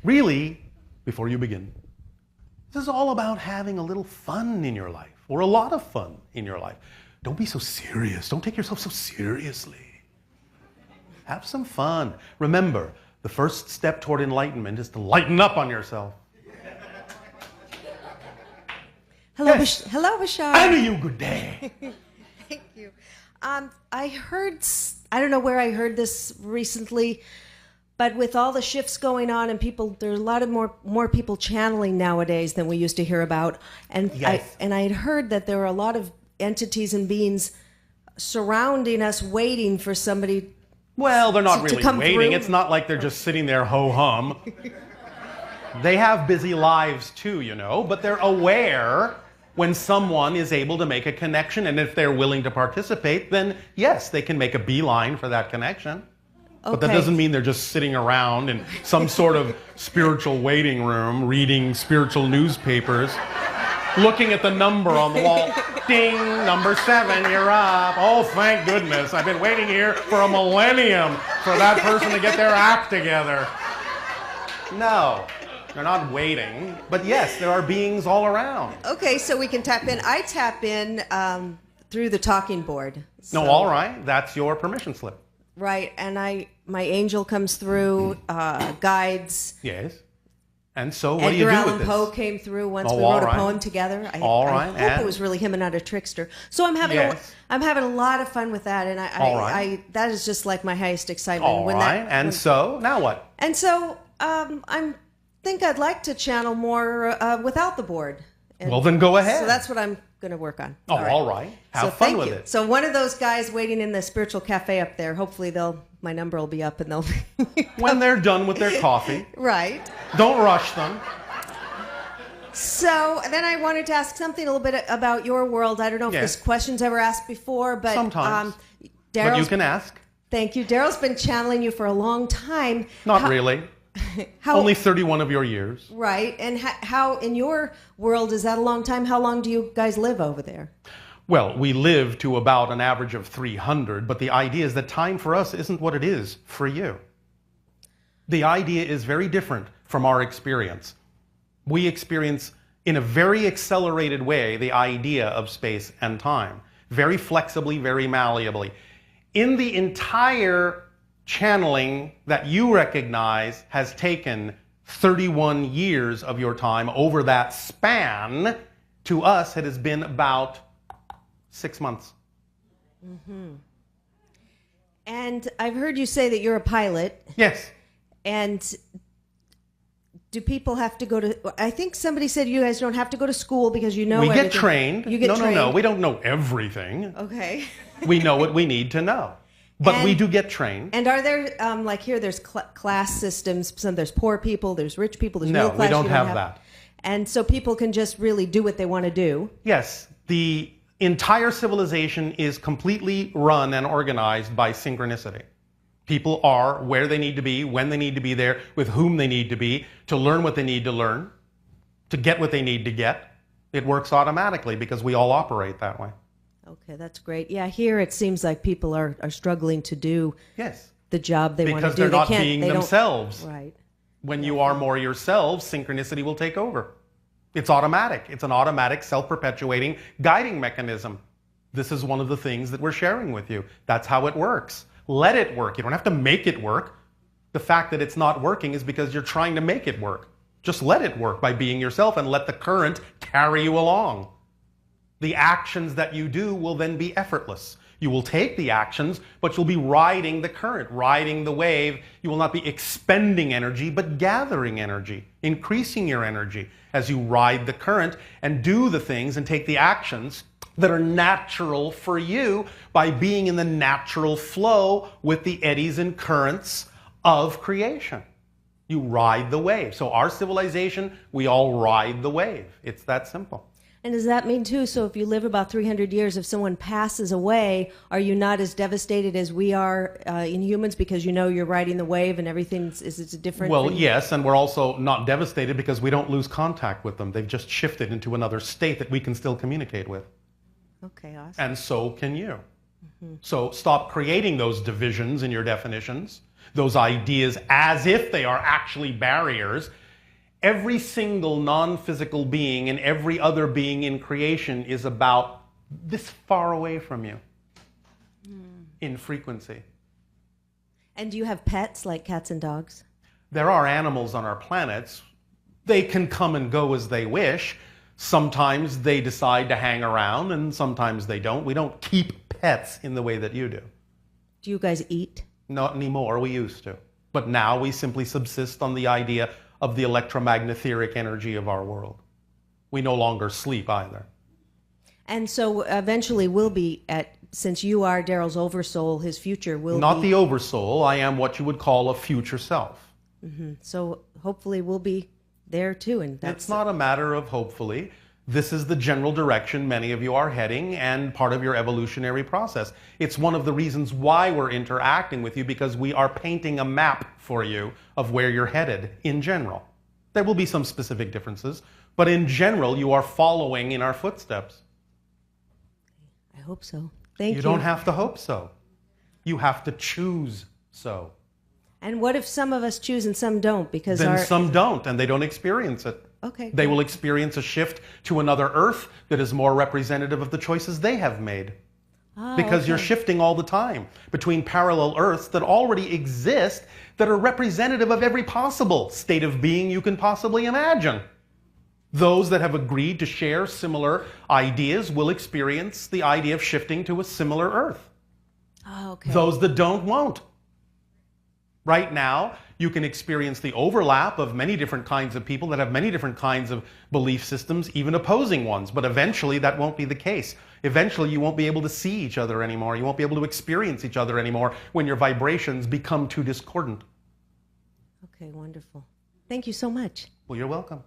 Really, before you begin, this is all about having a little fun in your life, or a lot of fun in your life. Don't be so serious. Don't take yourself so seriously. Have some fun. Remember, the first step toward enlightenment is to lighten up on yourself. Hello, Yes. Hello, Bashar. And you, good day. Thank you. I heard, I don't know where I heard this recently, but with all the shifts going on and people, there's a lot of more people channeling nowadays than we used to hear about. And Yes. I had heard that there were a lot of entities and beings surrounding us, waiting for somebody. Well, they're not To really come waiting. through. It's not like they're just sitting there ho-hum. They have busy lives too, you know, but they're aware when someone is able to make a connection, and if they're willing to participate, then yes, they can make a beeline for that connection. But that Okay. doesn't mean they're just sitting around in some sort of spiritual waiting room, reading spiritual newspapers, looking at the number on the wall. Ding, number 7, you're up. Oh, thank goodness. I've been waiting here for a millennium for that person to get their act together. No, they're not waiting. But yes, there are beings all around. Okay, so we can tap in. I tap in through the talking board. No, So- all right. That's your permission slip. Right, and my angel comes through, guides. Yes. And so what do you Edgar do Allan with this? Poe came through once. Oh, We all wrote right. a poem together. All I right, hope and- it was really him and not a trickster. So I'm having Yes. I'm having a lot of fun with that, and All right. that is just like my highest excitement. All right. And so, now what? And so I think I'd like to channel more without the board. And Well, then go ahead. So that's what I'm going to work on. Oh, all right. Have So fun thank with you. it. So one of those guys waiting in the spiritual cafe up there, hopefully my number will be up and they'll When they're done with their coffee, right. don't rush them. So then I wanted to ask something a little bit about your world. I don't know if Yes. this question's ever asked before, but Sometimes. But you Daryl's, can ask. thank you. Daryl's been channeling you for a long time. Not really. How, Only 31 of your years. right. And how in your world is that a long time? How long do you guys live over there? Well, we live to about an average of 300, but the idea is that time for us isn't what it is for you. The idea is very different from our experience. We experience in a very accelerated way the idea of space and time, very flexibly, very malleably. In the entire channeling that you recognize has taken 31 years of your time over that span. To us, it has been about 6 months. And I've heard you say that you're a pilot. Yes. And do people have to go to? I think somebody said you guys don't have to go to school because you know We get everything. trained. You get trained. No. We don't know everything. Okay. We know what we need to know. But we And- do get trained. And are there like here? There's class systems. Some there's poor people. There's rich people. There's No, middle class. we don't you have that. And so people can just really do what they want to do. Yes, the entire civilization is completely run and organized by synchronicity. People are where they need to be, when they need to be there, with whom they need to be, to learn what they need to learn, to get what they need to get. It works automatically because we all operate that way. Okay, that's great. Yeah, here it seems like people are struggling to do Yes, the job they want to because do. they're not they can't. being They themselves. Don't, right. When you are more yourselves, synchronicity will take over. It's automatic. It's an automatic, self-perpetuating guiding mechanism. This is one of the things that we're sharing with you. That's how it works. Let it work. You don't have to make it work. The fact that it's not working is because you're trying to make it work. Just let it work by being yourself and let the current carry you along. The actions that you do will then be effortless. You will take the actions, but you'll be riding the current, riding the wave. You will not be expending energy, but gathering energy, increasing your energy as you ride the current and do the things and take the actions that are natural for you by being in the natural flow with the eddies and currents of creation. You ride the wave. So our civilization, we all ride the wave. It's that simple. And does that mean too? So if you live about 300 years, if someone passes away, are you not as devastated as we are in humans because you know you're riding the wave and everything is a different? Well, thing? yes, and we're also not devastated because we don't lose contact with them. They've just shifted into another state that we can still communicate with. Okay, awesome. And so can you. So stop creating those divisions in your definitions. those ideas as if they are actually barriers. Every single non-physical being and every other being in creation is about this far away from you in frequency. And do you have pets like cats and dogs? There are animals on our planets. They can come and go as they wish. Sometimes they decide to hang around and sometimes they don't. We don't keep pets in the way that you do. Do you guys eat? Not anymore, we used to. But now we simply subsist on the idea of the electromagnetic energy of our world. We no longer sleep either. And so eventually we'll be at, since you are Daryl's oversoul, his future will Not be... the oversoul, I am what you would call a future self. So hopefully we'll be there too. And that's It's not a matter of hopefully. This is the general direction many of you are heading and part of your evolutionary process. It's one of the reasons why we're interacting with you, because we are painting a map for you of where you're headed in general. There will be some specific differences, but in general, you are following in our footsteps. I hope so. Thank you. You don't have to hope so. You have to choose so. And what if some of us choose and some don't? Because Then some don't, and they don't experience it. Okay. They will experience a shift to another Earth that is more representative of the choices they have made. Because you're shifting all the time between parallel Earths that already exist that are representative of every possible state of being you can possibly imagine. Those that have agreed to share similar ideas will experience the idea of shifting to a similar Earth. Those that don't won't. Right now, you can experience the overlap of many different kinds of people that have many different kinds of belief systems, even opposing ones. But eventually, that won't be the case. Eventually, you won't be able to see each other anymore. You won't be able to experience each other anymore when your vibrations become too discordant. Okay, wonderful. Thank you so much. Well, you're welcome.